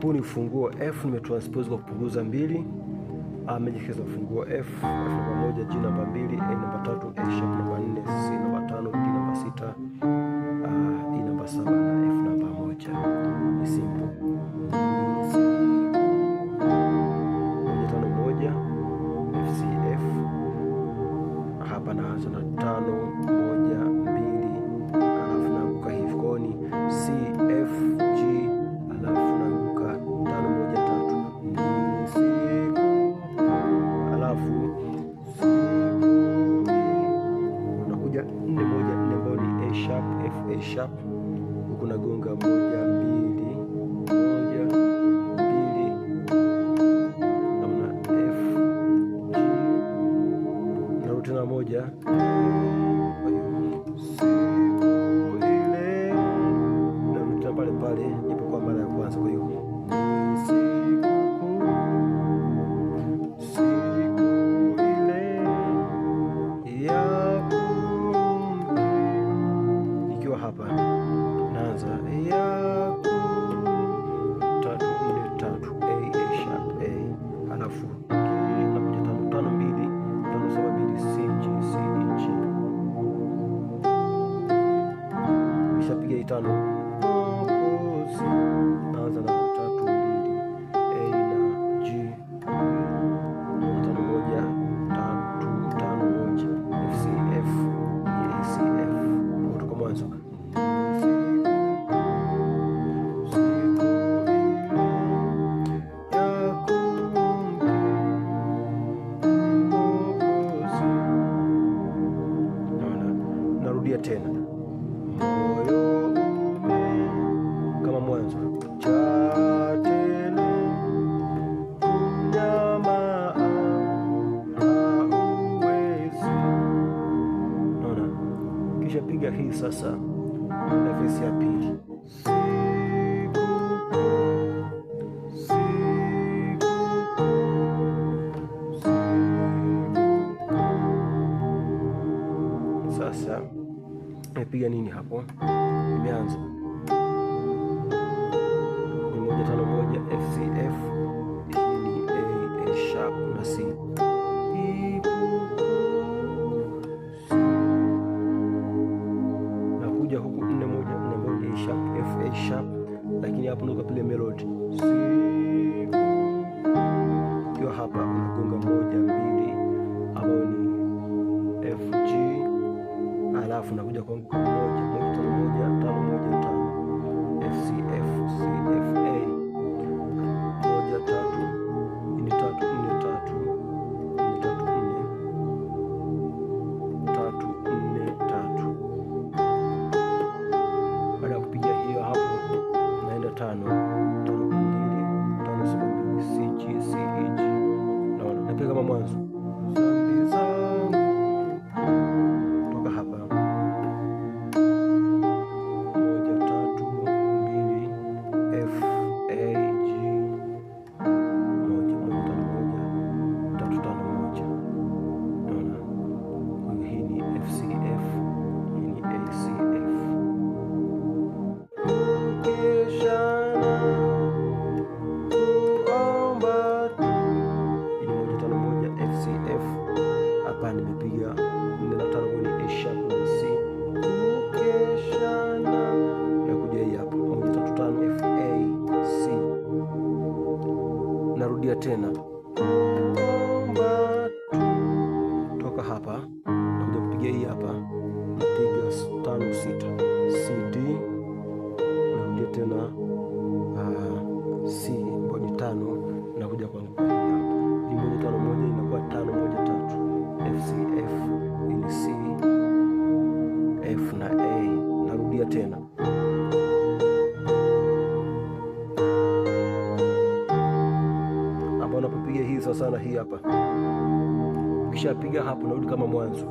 huu ni ufunguo F, nimetranspose kwa kupunguza 2. Major keys ufunguo F, F namba 1, G namba 2, A namba 3, A sharp namba 4, C namba 5, D namba 6, E namba 7 na F namba 1. Ni simple. F C F. Hapa naanza na 5 1 2, alafu naanguka hivi koni C F G, alafu naanguka 5 1 3, alafu unakuja 4 1 4 ambayo ni A sharp F A sharp, huku nagonga 1 2 1 2, naona F G, narudi tena 1. Kwa hiyo siku ile narudi tena pale pale ilipokuwa mara ya kwanza. Kwa hiyo hapa naanza ya 3 4 3 A sharp A, alafu nakuja 5 5 2 5 7 2 C G C E G, nishapiga 5 naanza na 3 2 A na G 5 1 3 5 1 F C F A C F kutoka mwanzo. Narudia tena moyo ume kama mwanzo chatele nyama hauwezi. Naona, kisha piga hii sasa na verse ya pili. Sasa nimepiga nini hapo? Nimeanza 1 5 1 F C F, hii ni A sharp na C. Nakuja huku 4 1 ambayo ni A sharp F A sharp, lakini hapo ndo kapile melody hiyo. Hapa unagonga 1 2 ambayo ni F G, alafu nakuja kwa 1 1 5 1 5 F C F C F A 1 3 ni 3 4 3 3 4 3. Baada ya kupiga hiyo hapo naenda 5 5 2 5 7 2 C G C E G. Naona napiga kama mwanzo zambi zangu toka hapa 1 3 2 F A G 1 1 5 1 3 5 1. Naona hii ni F C F, hii ni A C F. Kishana kuomba hii ni 1 5 1 F C F. Hapa nimepiga 4 na 5 ni A sharp na C. Ukeshana ya kuja hii hapa 1 3 5 F A C. Narudia tena toka hapa nakuja kupiga hii hapa, napiga 5 6 C D, narudia tena C ambayo ni 5, nakuja kwa hapa ni 1 5 1 inakuwa 5 1 3 F C F, ili C F na A. Narudia tena hapo, unapopiga hii sawa sana hii hapa, ukishapiga hapo narudi kama mwanzo.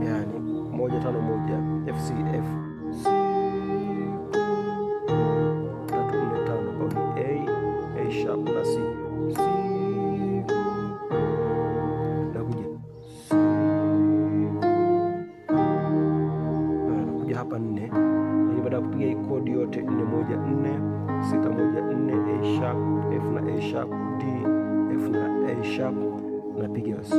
Yani 1 5 1 F C F C 3 4 5 A sharp na C C moja nne, A sharp, F na A sharp, D, F na A sharp, napiga C.